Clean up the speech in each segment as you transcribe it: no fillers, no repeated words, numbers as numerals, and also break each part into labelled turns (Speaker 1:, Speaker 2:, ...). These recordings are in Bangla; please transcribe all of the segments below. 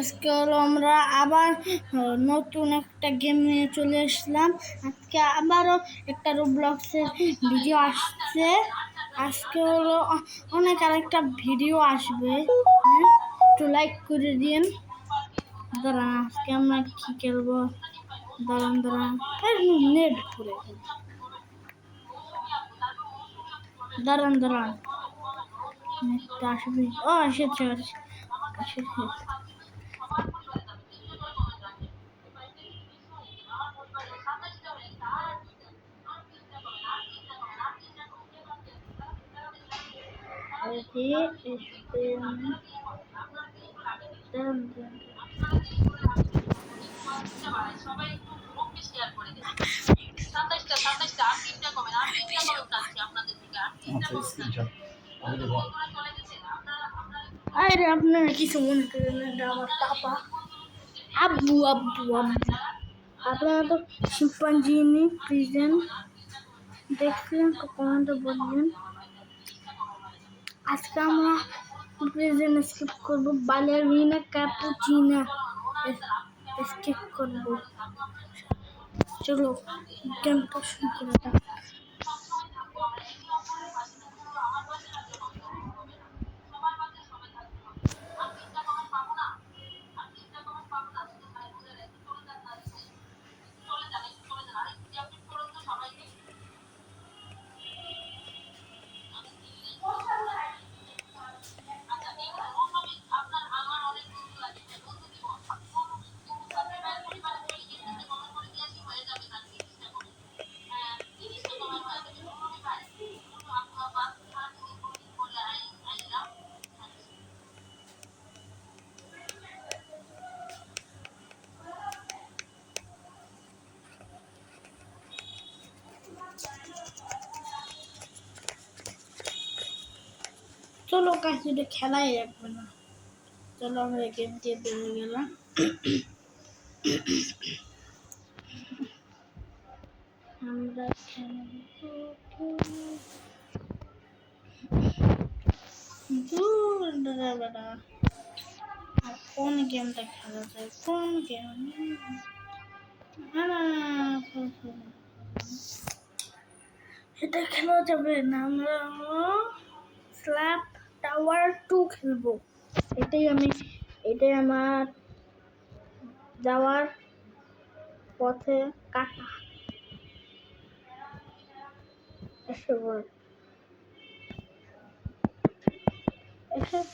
Speaker 1: আজকে হলো আমরা আবার নতুন একটা গেম নিয়ে চলে আসলাম। আজকে আবারও একটা রোবলক্সের ভিডিও আসছে। আজকে হলো অনেক আরেকটা ভিডিও আসবে, একটু লাইক করে দিন। দাঁড়ান, আজকে আমরা কি খেলবো? দাঁড়ান নেট ঘুরে দাঁড়ান নেটটা আসবে। ও এসেছে। আরে আপনারা কিছু মনে করেন না, আমার পাপা আব্বু আপনারা তো শিম্পাঞ্জিনি প্রেজেন্ট দেখলেন, তো কমেন্টে বলবেন। আজকে আমরা প্রেজেন্ট স্কিপ করবো, বালেরিনা ক্যাপুচিনা স্কিপ করবো। চলো গেমটা শুরু করে দাও। চলো কাছে এটা খেলাই রাখবে না। চলো আমরা গেম দিয়ে বেরিয়ে গেলাম। আমরা কোন গেমটা খেলা যায়? কোন গেম? এটা খেলা যাবে না। আমরা স্ল্যাপ টাওয়ার 2 খেলবো। এটাই আমার যাওয়ার পথে কাটা। এসে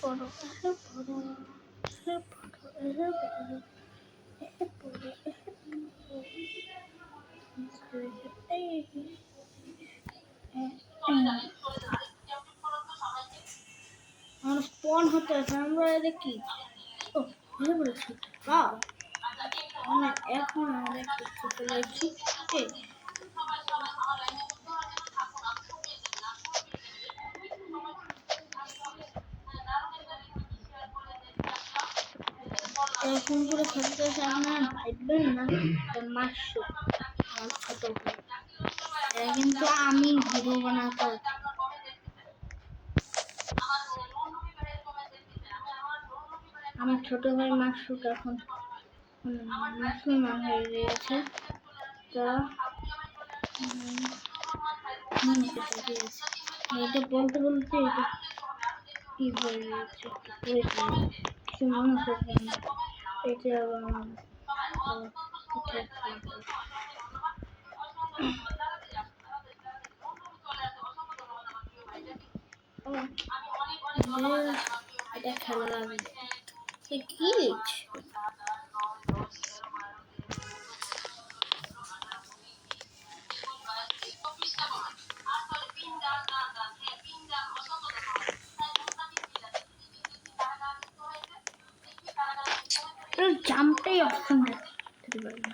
Speaker 1: পড়ো। আমার স্পন হতে আছে। আমরা দেখি বলেছি এখন আমাদের চলে এসেছি। এরকম করে খেলতেছে, আপনারা ভাববেন না মাসু আমার ছোট ভাই। এরা কিন্তু আমি ভিডিও বানাতে আমার ছোট ভাই মাসুক এখন মুসলমান হয়ে গিয়েছে। তো এটা বলতে এটা কি হয়ে গিয়েছে, কিছু মনে করবেন না। এটা এটা খেলা লাগবে কি জাম্পটাই অপশন দিতে পারি না।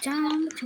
Speaker 1: জাম্প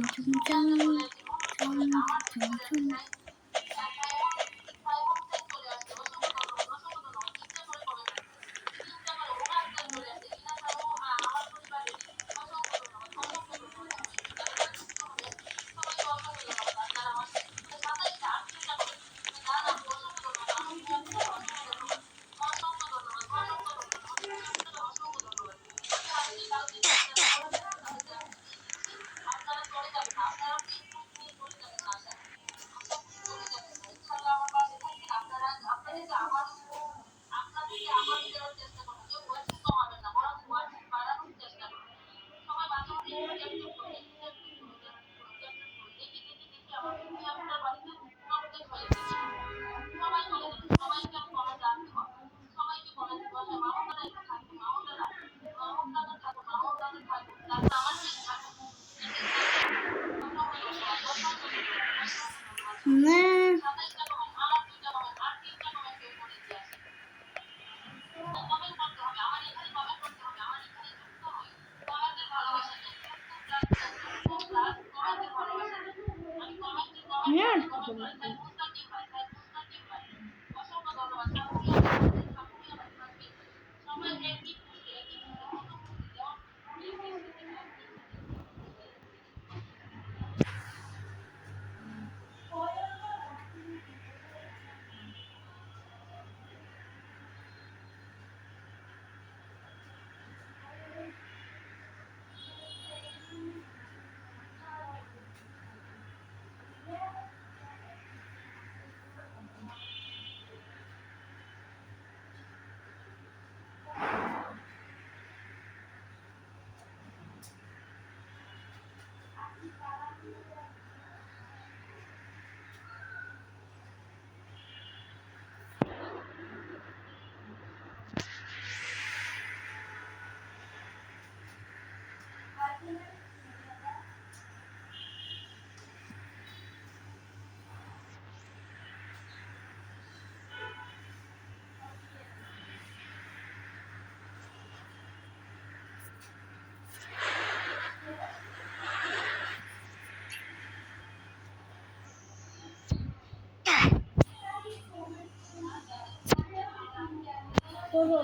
Speaker 1: todo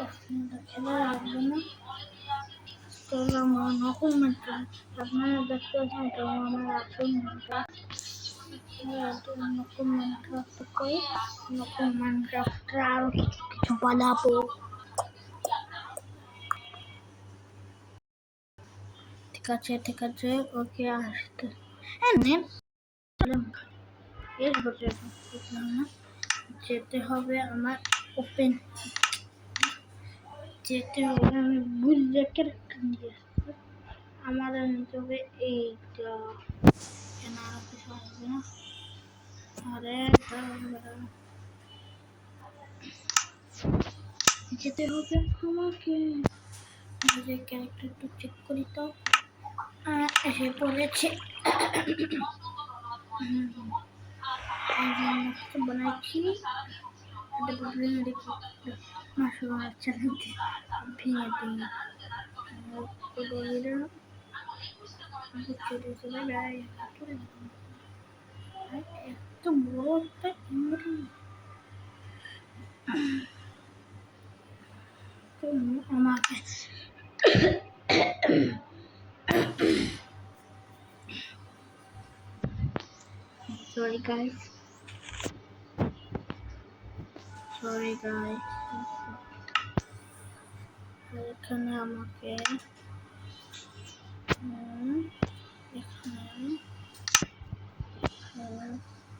Speaker 1: খেলা রাখবে না তোরা নকল মাত্র আপনারা দেখতে পাচ্ছেন তো আমার আসল নকল মাইনক্রাফট কই নকল মাইনক্রাফট আরো কিছু কিছু বানাবো ঠিক আছে ওকে আসতে নেট এর বটে না যেতে হবে আমার ওপেন যেতে হবে আমি ভুলে ক্যারেক্টার নিয়ে আমার নিতে হবে এইটা কেন আর কিছু আসবে না আরে যেতে হবে আমাকে যে ক্যারেক্টারটা চেক করি তো এসে পড়েছে বানাচ্ছি এটা ভেঙে দেখি মাশরুম আচ্ছা নাকি ভেঙে দিই এত বড় একটা আমাকে sorry guys এখানে আমাকে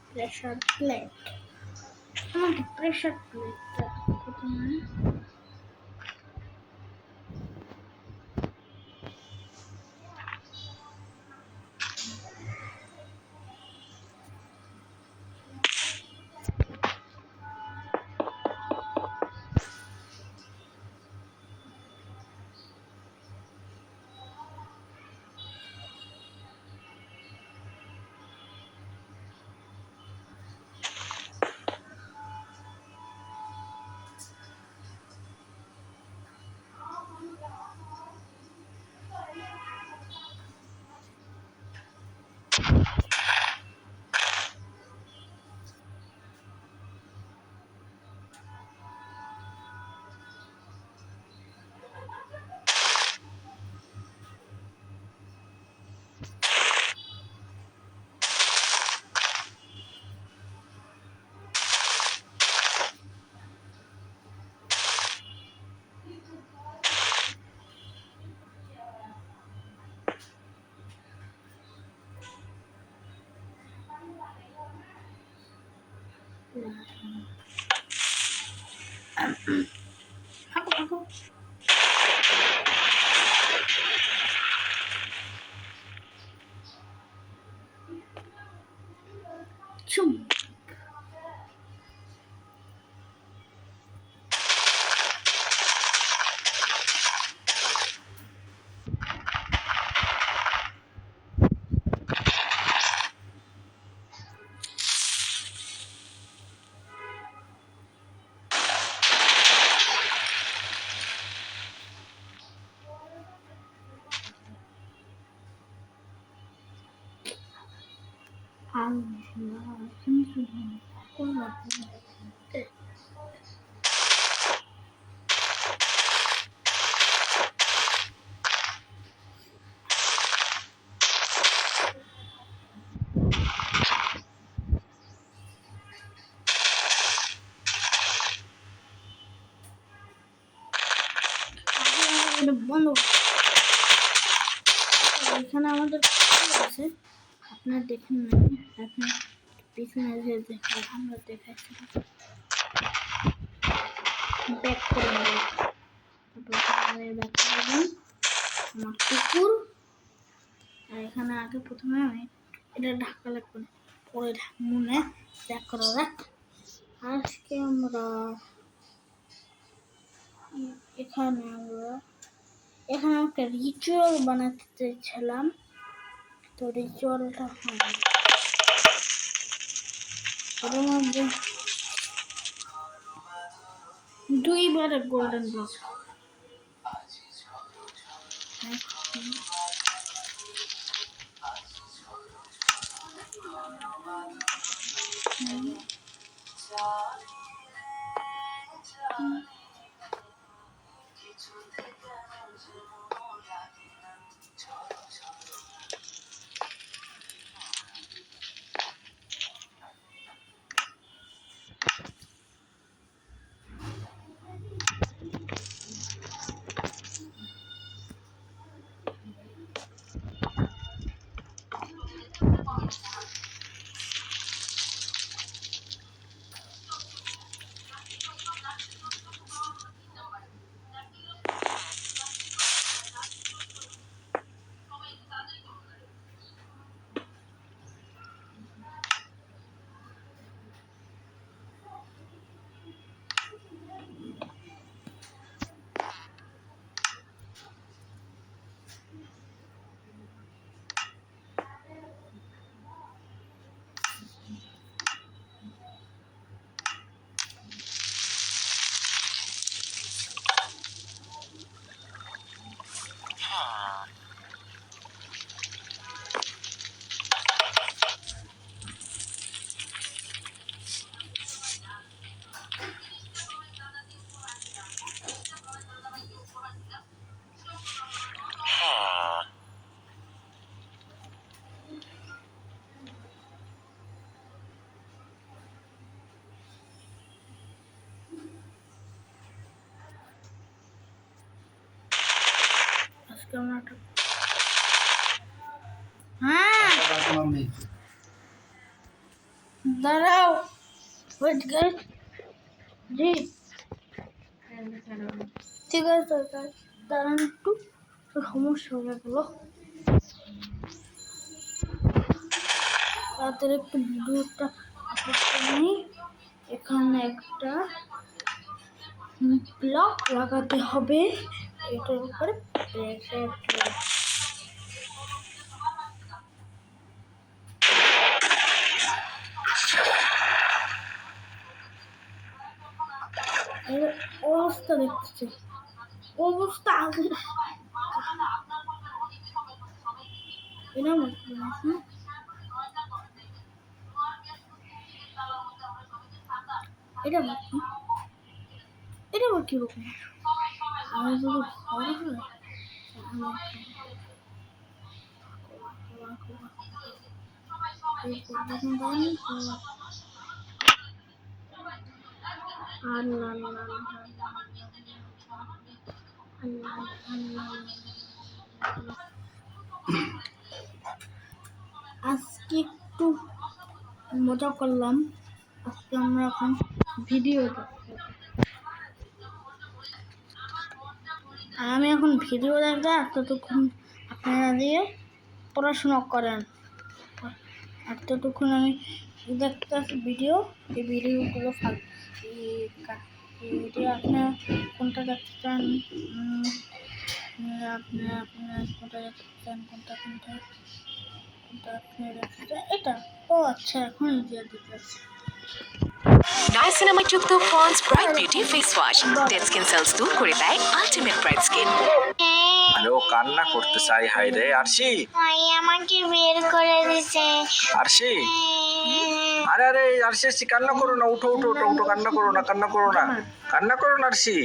Speaker 1: প্রেসার প্লেট আমাকে প্রেসার প্লেটটা প্রথমে Aku. Cum. বন্ধ এখানে আমাদের আছে আপনারা দেখেন না আপনি পিছনে যে দেখেন আমরা দেখাচ্ছি ব্যাক করে ব্যাক করবেন আমার কুকুর আর এখানে আগে প্রথমে আমি এটা ঢাকা লাগবে পরে মনে চেক করা যাক আজকে আমরা এখানে একটা রিচুয়াল বানাতে চাইছিলাম তো রিচুয়ালটা হয় ওর মধ্যে 2 বার গোল্ডেন ব্লক আজকে আমরা হ্যাঁ দাঁড়াও ওয়েট গাইস জি ঠিক আছে দাঁড়ান একটু সমস্যা হয়ে গেল তাদের একটু ভিডিওটা নেই এখানে একটা ব্লক লাগাতে হবে এটার উপরে অবস্থা দেখতেছি অবস্থা আগে এটা এটা এটা কিরকম আমি যদি ভয় হয় আজকে একটু মজা করলাম আজকে আমরা এখন ভিডিও আমি এখন ভিডিও দেখতে এতটুকুন আপনারা দিয়ে পড়াশোনা করেন এতটুকুন আমি দেখতে ভিডিও এই ভিডিওগুলো ভিডিও আপনার কোনটা দেখতে চান আপনার কোনটা দেখতে চান কোনটা আপনি দেখতে চান এটা ও আচ্ছা এখন দিয়ে দিতেছি
Speaker 2: নাইসিনামাইড যুক্ত ponds bright beauty face wash dead skin sales দূর করে দেয় আলটিমেট ব্রাইট স্কিন
Speaker 3: আরে ও কান্না করতে চাই হাই রে আরশি
Speaker 4: ভাই আমাকে বের করে দিছে
Speaker 3: আরশি আরে আরে আরশি কান্না করো না উঠো উঠো উঠো উঠো কান্না করো না কান্না করো না আরশি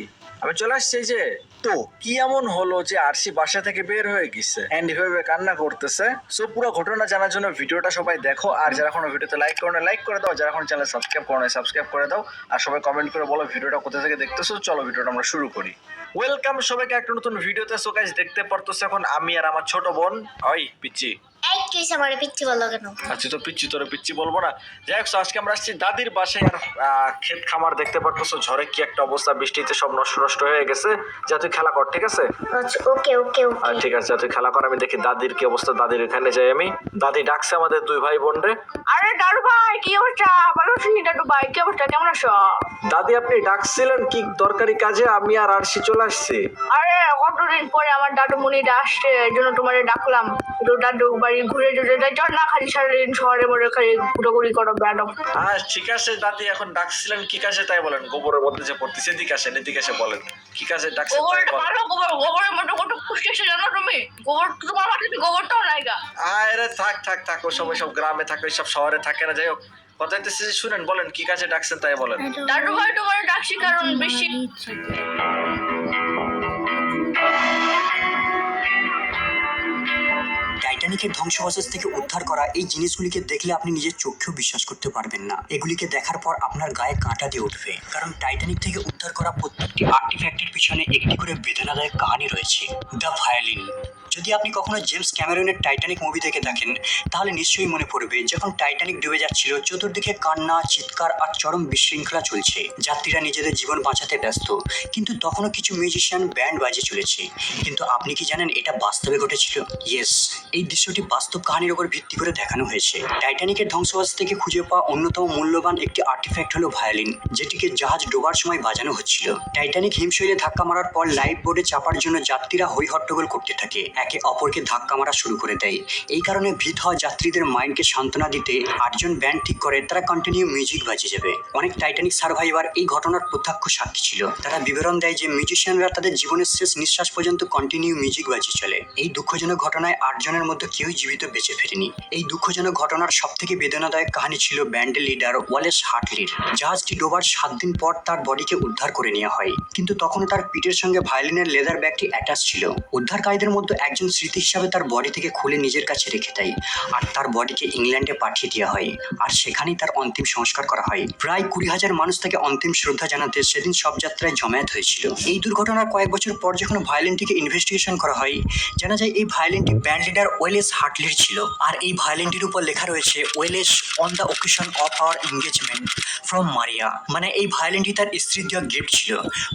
Speaker 3: আমি চলে আসছি যে তো কি এমন হলো যে আরশি বাসা থেকে বের হয়ে গেছে এন্ড এভাবে কান্না করতেছে সো পুরো ঘটনা জানার জন্য ভিডিওটা সবাই দেখো আর যারা এখনো ভিডিওতে লাইক করো না লাইক করে দাও যারা এখন চ্যানেল সাবস্ক্রাইব করো না সাবস্ক্রাইব করে দাও আর সবাই কমেন্ট করে বলো ভিডিওটা কোথা থেকে দেখতেছো চলো ভিডিওটা আমরা শুরু করি ওয়েলকাম সবাইকে একটা নতুন ভিডিওতে সো গাইস দেখতে পারতেছো এখন আমি আর আমার ছোট বোন ওই পিচ্চি
Speaker 4: এই কি আমারে পিচ্চি বললো কেন
Speaker 3: আচ্ছা তো পিচ্চি তোরে পিচ্চি বলবো না যাই হোক আজকে আমরা আসছি দাদির বাসায় আর ক্ষেত খামার দেখতে পারতেছো ঝড়ে কি একটা অবস্থা বৃষ্টিতে সব নষ্ট হয়ে গেছে যা তুই খেলা কর ঠিক আছে
Speaker 4: আচ্ছা ওকে ওকে ওকে
Speaker 3: ঠিক আছে তুই খেলা কর আমি দেখি দাদির কি অবস্থা দাদির এখানে যাই আমি দাদি ডাকছে আমাদের দুই ভাই বোন রে
Speaker 2: আরে দাদু ভাই কি অবস্থা ভালো আছি দাদু ভাই কি অবস্থা কেমন আছো
Speaker 3: দাদি আপনি ডাকছিলেন কি দরকারি কাজে আমি আর আরশি চলে আসছি
Speaker 2: আরে কতদিন পরে আমার দাদু মনিটা আসছে এর জন্য তোমারে ডাকলাম তো দাদু বাড়ি ঘুরে ঘুরে যাই না খালি সারাদিন শহরে মরে খালি ঘুরোঘুরি করো ম্যাডাম
Speaker 3: ঠিক আছে দাদি এখন ডাকছিলেন কি কাজে তাই বলেন গোবরের মধ্যে যে পড়তেছে এদিকে আসে বলেন কি কাজে ডাকছেন
Speaker 2: গোবরটা ভালো গোবরের মধ্যে কত পুষ্টি আছে জানো তুমি গোবর তোমার বাড়িতে গোবরটাও নাই গা
Speaker 3: আরে থাক ওসব গ্রামে থাকে ওইসব শহরে থাকে না যাই হোক কথা হইতেছে যে শুনেন বলেন কি কাজে ডাকছেন তাই বলেন
Speaker 2: দাদু ভাই তোমার ডাকছি কারণ বেশি
Speaker 5: টাইটানিকের ধ্বংসাবশেষ থেকে উদ্ধার করা এই জিনিসগুলিকে দেখলে আপনি নিজের চোখেও বিশ্বাস করতে পারবেন না এগুলিকে দেখার পর আপনার গায়ে কাঁটা দিয়ে উঠবে কারণ টাইটানিক থেকে উদ্ধার করা প্রত্যেকটি আর্টিফ্যাক্টের পিছনে একটি করে বেদনাদায়ক কাহিনী রয়েছে দ্য ভায়োলিন যদি আপনি কখনো জেমস ক্যামেরনের টাইটানিক মুভি দেখে থাকেন তাহলে নিশ্চয়ই মনে পড়বে যখন টাইটানিক ডুবে যাচ্ছিল চতুর্দিকে কান্না চিৎকার আর চরম বিশৃঙ্খলা চলছে যাত্রীরা নিজেদের জীবন বাঁচাতে ব্যস্ত কিন্তু তখনও কিছু মিউজিশিয়ান ব্যান্ড বাজিয়ে চলেছে কিন্তু আপনি কি জানেন এটা বাস্তবে ঘটেছিল ইয়েস এই দৃশ্যটি বাস্তব কাহিনীর উপর ভিত্তি করে দেখানো হয়েছে টাইটানিকের ধ্বংসাবশেষ থেকে খুঁজে পাওয়া অন্যতম মূল্যবান একটি আর্টিফ্যাক্ট হলো ভায়োলিন যেটিকে জাহাজ ডোবার সময় বাজানো হচ্ছিল টাইটানিক হিমশৈলে ধাক্কা মারার পর লাইফ বোর্ডে চাপার জন্য যাত্রীরা হই হট্টগোল করতে থাকে একে অপরকে ধাক্কা মারা শুরু করে দেয় এই কারণে ভীত হওয়া যাত্রীদের মাইন্ডকে সান্ত্বনা দিতে 8 জন ব্যান্ড ঠিক করে তারা কন্টিনিউ মিউজিক বাজিয়ে যাবে অনেক টাইটানিক সার্ভাইভার এই ঘটনার প্রত্যক্ষ সাক্ষী ছিল তারা বিবরণ দেয় যে মিউজিশিয়ানরা তাদের জীবনের শেষ নিঃশ্বাস পর্যন্ত কন্টিনিউ মিউজিক বাজিয়ে চলে এই দুঃখজনক ঘটনায় 8 জনের মধ্যে কেউই জীবিত বেঁচে ফেরেনি এই দুঃখজনক ঘটনার সবথেকে বেদনাদায়ক কাহিনী ছিল ব্যান্ডের লিডার ওয়ালেস হার্টলির জাহাজটি ডোবার 7 দিন পর তার বডিকে উদ্ধার করে নেওয়া হয় কিন্তু তখনও তার পিঠের সঙ্গে ভায়োলিনের লেদার ব্যাগটি অ্যাটাচ ছিল উদ্ধারকারীদের মধ্যে একজন স্মৃতি হিসাবে তার বডি থেকে খুলে নিজের কাছে রেখে দেয় আর তার বডিকে ইংল্যান্ডে পাঠিয়ে দেওয়া হয় আর সেখানেই তার অন্তিম সংস্কার করা হয়। প্রায় 20,000 মানুষ তাকে অন্তিম শ্রদ্ধা জানাতে সেদিন সব যাত্রায় জমায়েত হয়েছিল। এই দুর্ঘটনার কয়েক বছর পর যখন ভায়োলিনটিকে ইনভেস্টিগেশন করা হয়, জানা যায় এই ভায়োলিনটি ব্যান্ড লিডার ওয়েলেস হার্টলির ছিল আর এই ভায়োলিনটির উপর লেখা রয়েছে Wales on the occasion of our engagement from মারিয়া, মানে এই ভায়োলিনটি তার স্ত্রীর দেওয়া গিফট ছিল।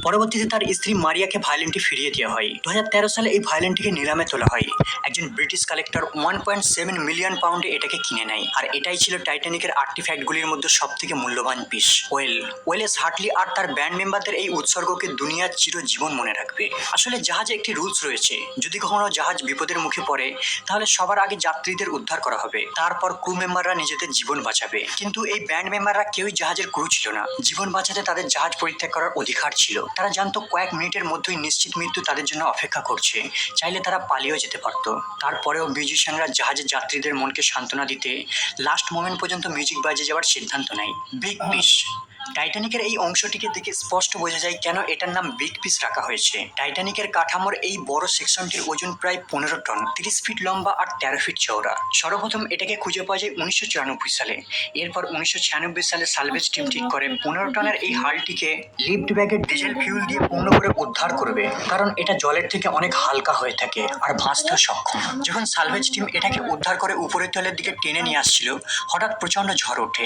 Speaker 5: পরবর্তীতে তার স্ত্রী মারিয়াকে ভায়োলিনটি ফিরিয়ে দেওয়া হয়। 2013 সালে এই ভায়োলিনটিকে নিলামে তোলা হয়। একজন ব্রিটিশ কালেক্টর 1.7 মিলিয়ন পাউন্ডে এটাকে কিনে নেয় আর এটাই ছিল টাইটানিকের আর্টিফ্যাক্টগুলির মধ্যে সবথেকে মূল্যবান পিস। ওয়েলেস হার্টলি আর তার ব্যান্ড মেম্বারদের এই উৎসর্গকে দুনিয়ার চিরজীবন মনে রাখবে। আসলে জাহাজে একটি রুলস রয়েছে, যদি কখনো জাহাজ বিপদের মুখে পড়ে তাহলে সবার আগে যাত্রীদের উদ্ধার করা হবে, তারপর ক্রু মেম্বাররা নিজেদের জীবন বাঁচাবে। কিন্তু এই ব্যান্ড মেম্বাররা কেউই জাহাজের ক্রু ছিল না। জীবন বাঁচাতে তাদের জাহাজ পরিত্যাগ করার অধিকার ছিল। তারা জানতো কয়েক মিনিটের মধ্যেই নিশ্চিত মৃত্যু তাদের জন্য অপেক্ষা করছে, চাইলে তারা পালিয়েও যেতে পারত। তারপরেও মিউজিশিয়ানরা জাহাজের যাত্রীদের মনকে সান্ত্বনা দিতে লাস্ট মোমেন্ট পর্যন্ত মিউজিক বাজিয়ে যাওয়ার সিদ্ধান্ত নেয়। Big piece. টাইটানিকের এই অংশটিকে দেখে স্পষ্ট বোঝা যায় কেন এটার নাম বিগ পিস রাখা হয়েছে। টাইটানিকের কাঠামোর এই বড় সেকশনটির ওজন প্রায় 15 টন, 30 ফিট লম্বা আর 13 ফিট চওড়া। সর্বপ্রথম এটাকে খুঁজে পাওয়া যায় 1994 সালে। এরপর 1996 সালে সালভেজ টিম ঠিক করে 15 টনের এই হালটিকে লিফট ব্যাগের ডিজেল ফিউল দিয়ে পূর্ণ করে উদ্ধার করবে, কারণ এটা জলের থেকে অনেক হালকা হয়ে থাকে আর ভাসতেও সক্ষম। যখন সালভেজ টিম এটাকে উদ্ধার করে উপরের তলের দিকে টেনে নিয়ে আসছিল, হঠাৎ প্রচন্ড ঝড় ওঠে